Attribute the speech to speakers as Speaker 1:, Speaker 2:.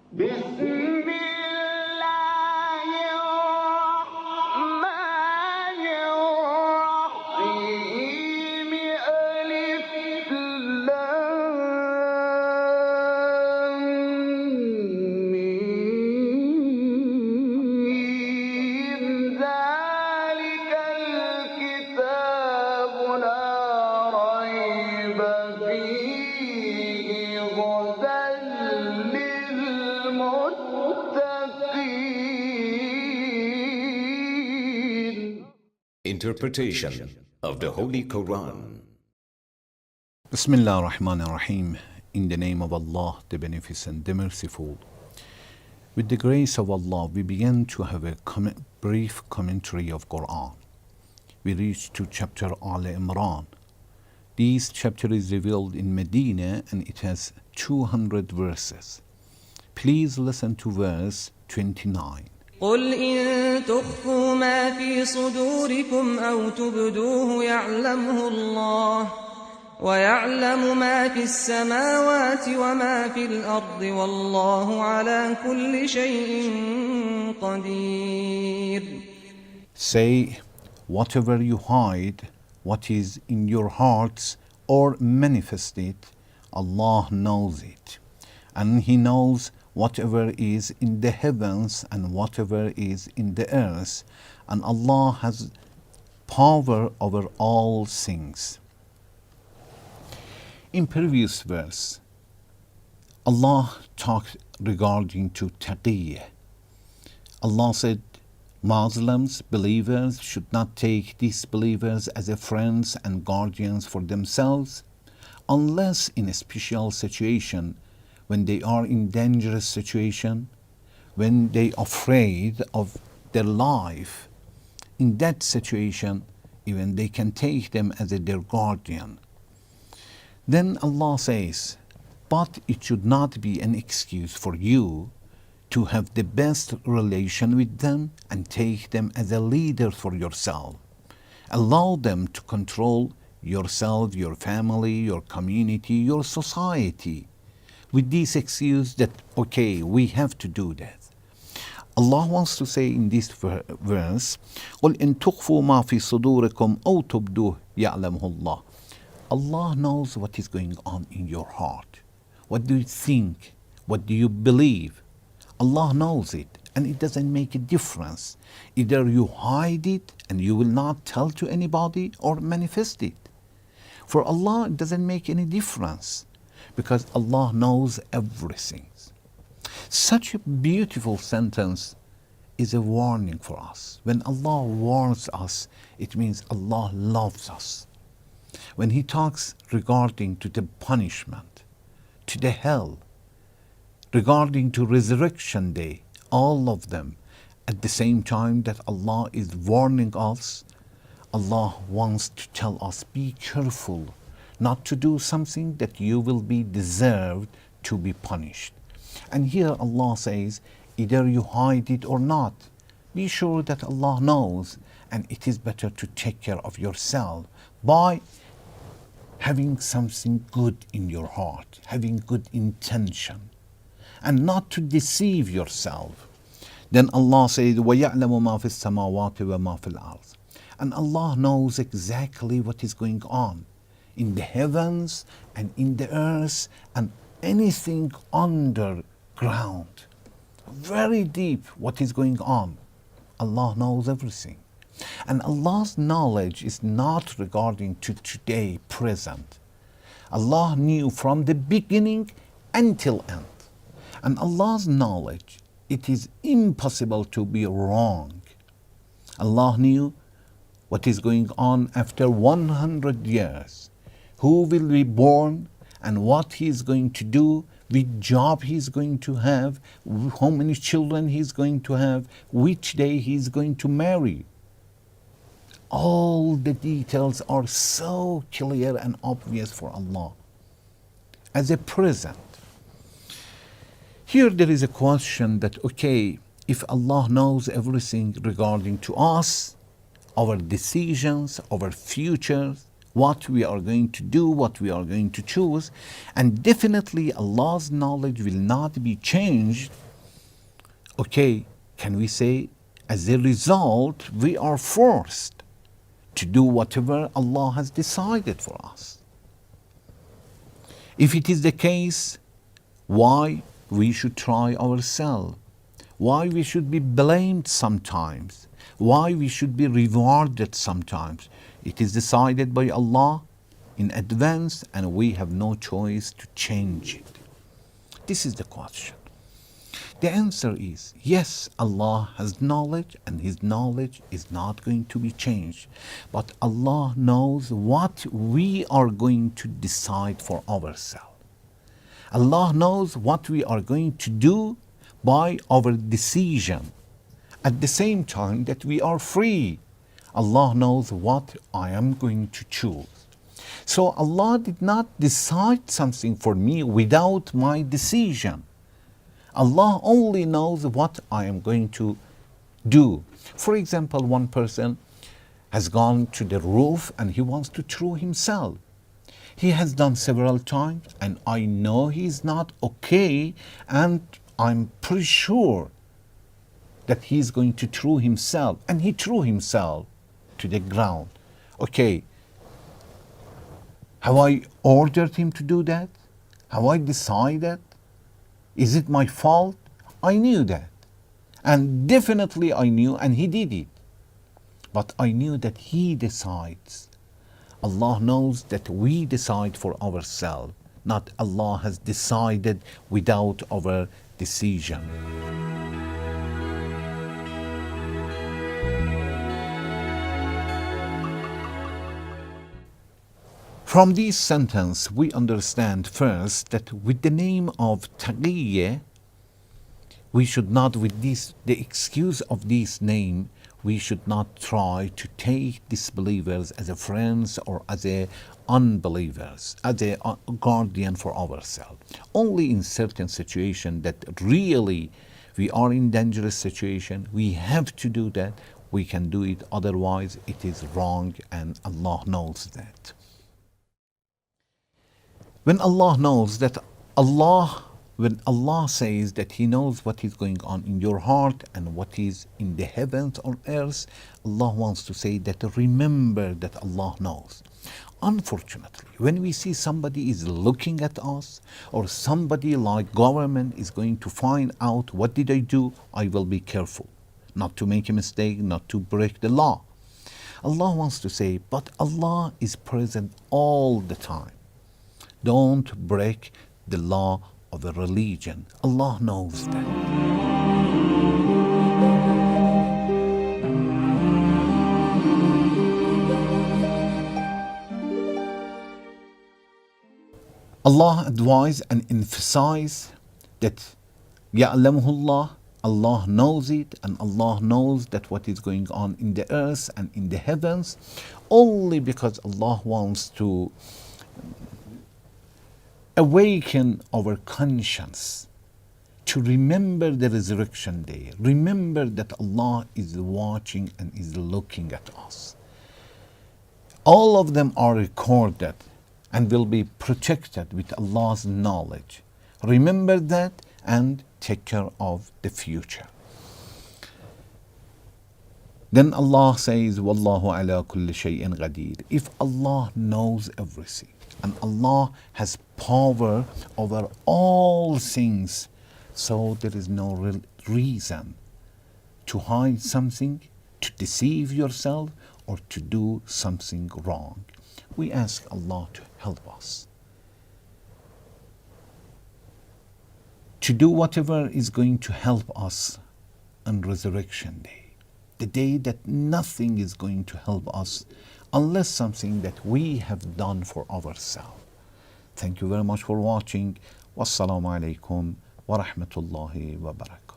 Speaker 1: بسم الله الرحمن الرحيم ألف لام ميم ذلك الكتاب لا ريب فيه هدى للمتقين.
Speaker 2: Interpretation of the Holy Quran.
Speaker 3: Bismillah ar-Rahman ar-Rahim. In the name of Allah, the Beneficent, the Merciful. With the grace of Allah, we begin to have a brief commentary of Quran. We reach to chapter Ale-Imran. This chapter is revealed in Medina and it has 200 verses. Please listen to verse 29.
Speaker 4: قل إن تخفوا ما في صدوركم أو تبدوه يعلمه الله ويعلم ما في السماوات وما في الأرض والله على كل شيء قدير.
Speaker 3: Say, whatever you hide, what is in your hearts, or manifest it, Allah knows it. And He knows whatever is in the heavens and whatever is in the earth. And Allah has power over all things. In previous verse, Allah talked regarding to taqiyya. Allah said, Muslims, believers, should not take disbelievers as a friends and guardians for themselves, unless in a special situation, when they are in dangerous situation, when they are afraid of their life. In that situation, even they can take them as their guardian. Then Allah says, but it should not be an excuse for you to have the best relation with them and take them as a leader for yourself. Allow them to control yourself, your family, your community, your society, with this excuse that, okay, we have to do that. Allah wants to say in this verse, قُلْ إِن تُخْفُوا مَا فِي صُدُورِكُمْ أَوْ تُبْدُوهُ يَعْلَمُهُ اللَّهُ. Allah knows what is going on in your heart. What do you think? What do you believe? Allah knows it, and it doesn't make a difference. Either you hide it and you will not tell to anybody, or manifest it. For Allah, it doesn't make any difference, because Allah knows everything. Such a beautiful sentence is a warning for us. When Allah warns us, it means Allah loves us. When He talks regarding to the punishment, to the hell, regarding to resurrection day, all of them, at the same time that Allah is warning us, Allah wants to tell us, be careful not to do something that you will be deserved to be punished. And here Allah says, either you hide it or not, be sure that Allah knows, and it is better to take care of yourself by having something good in your heart, having good intention, and not to deceive yourself. Then Allah says, وَيَعْلَمُ مَا فِي السَّمَاوَاتِ وَمَا فِي الْأَرْضِ. And Allah knows exactly what is going on in the heavens and in the earth and anything underground. Very deep what is going on. Allah knows everything. And Allah's knowledge is not regarding to today, present. Allah knew from the beginning until end. And Allah's knowledge, it is impossible to be wrong. Allah knew what is going on after 100 years, who will be born and what he is going to do, which job he is going to have, how many children he is going to have, which day he is going to marry. All the details are so clear and obvious for Allah as a present. Here there is a question that, okay, if Allah knows everything regarding to us, our decisions, our futures, what we are going to do, what we are going to choose, and definitely Allah's knowledge will not be changed. Okay, can we say as a result we are forced to do whatever Allah has decided for us? If it is the case, why we should try ourselves? Why we should be blamed sometimes? Why we should be rewarded sometimes? It is decided by Allah in advance and we have no choice to change it. This is the question. The answer is yes, Allah has knowledge and His knowledge is not going to be changed. But Allah knows what we are going to decide for ourselves. Allah knows what we are going to do by our decision. At the same time that we are free, Allah knows what I am going to choose. So Allah did not decide something for me without my decision. Allah only knows what I am going to do. For example, one person has gone to the roof and he wants to throw himself. He has done several times and I know he's not okay, and I'm pretty sure that he's going to throw himself, and he threw himself to the ground. Okay, have I ordered him to do that? Have I decided? Is it my fault? I knew that. And definitely I knew, and he did it. But I knew that he decides. Allah knows that we decide for ourselves, not Allah has decided without our decision. From this sentence, we understand first that with the name of Taqiyya, we should not, with this, the excuse of this name, we should not try to take disbelievers as a friends or as a unbelievers, as a guardian for ourselves. Only in certain situations that really we are in dangerous situation, we have to do that, we can do it, otherwise it is wrong, and Allah knows that. When Allah knows that when Allah says that He knows what is going on in your heart and what is in the heavens or earth, Allah wants to say that remember that Allah knows. Unfortunately, when we see somebody is looking at us, or somebody like government is going to find out what did I do, I will be careful not to make a mistake, not to break the law. Allah wants to say, but Allah is present all the time. Don't break the law of a religion. Allah knows that. Allah advise and emphasize that يَعْلَمُهُ Allah knows it, and Allah knows that what is going on in the earth and in the heavens, only because Allah wants to awaken our conscience to remember the resurrection day. Remember that Allah is watching and is looking at us. All of them are recorded and will be protected with Allah's knowledge. Remember that and take care of the future. Then Allah says, Wallahu ala kulli shay'in qadir. If Allah knows everything, and Allah has power over all things, so there is no real reason to hide something, to deceive yourself, or to do something wrong. We ask Allah to help us to do whatever is going to help us on Resurrection Day, the day that nothing is going to help us unless something that we have done for ourselves. Thank you very much for watching. Wassalamu alaikum wa rahmatullahi wa barakatuh.